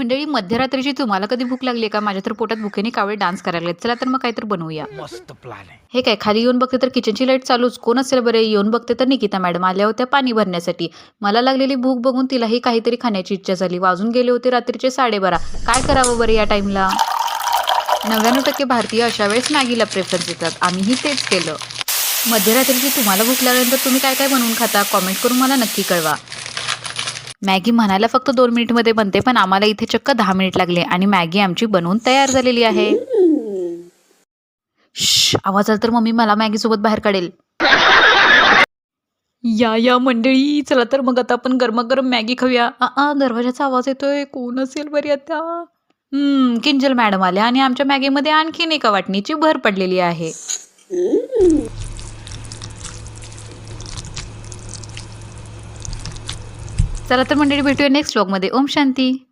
मंडळी, मध्यरात्रीची तुम्हाला कधी भूक लागली आहे का? माझ्या तर पोटात भुकेने कावळे डान्स करायला लागलेत. चला तर मग काहीतरी बनवूया. मस्त प्लॅन आहे. हे काय, खाली येऊन बघते तर किचनची लाईट चालूच. कोण असेल बरे? येऊन बघते तर निकिता मॅडम आल्या होत्या पाणी भरण्यासाठी. मला लागलेली भूक बघून तिलाही काहीतरी खाण्याची इच्छा झाली. वाजून गेले होते रात्रीचे 12:30. काय करावं बरं या टाईमला? 99% भारतीय अशा वेळेस मॅगीला प्रेफरन्स देतात. आम्हीही तेच केलं. मध्यरात्रीची तुम्हाला भूक लागल्यानंतर तुम्ही काय काय बनवून खाता? कॉमेंट करून मला नक्की कळवा. मॅगी म्हणायला फक्त 2 मिनिटमध्ये बनते, पण आम्हाला इथे चक्क 10 मिनिट लागले आणि मॅगी आमची बनवून तयार झालेली आहे. आवाज आला तर मम्मी मला मॅगी सोबत बाहेर काढेल. या मंडळी, चला तर मग आता आपण गरमागरम मॅगी खाऊया. दरवाजाचा आवाज येतोय. कोण असेल बरी आता? किंजल मॅडम आल्या आणि आमच्या मॅगीमध्ये आणखीन एका वाटणीची भर पडलेली आहे. चला तर मंडळी, भेटूया नेक्स्ट व्लॉगमध्ये. ओम शांती.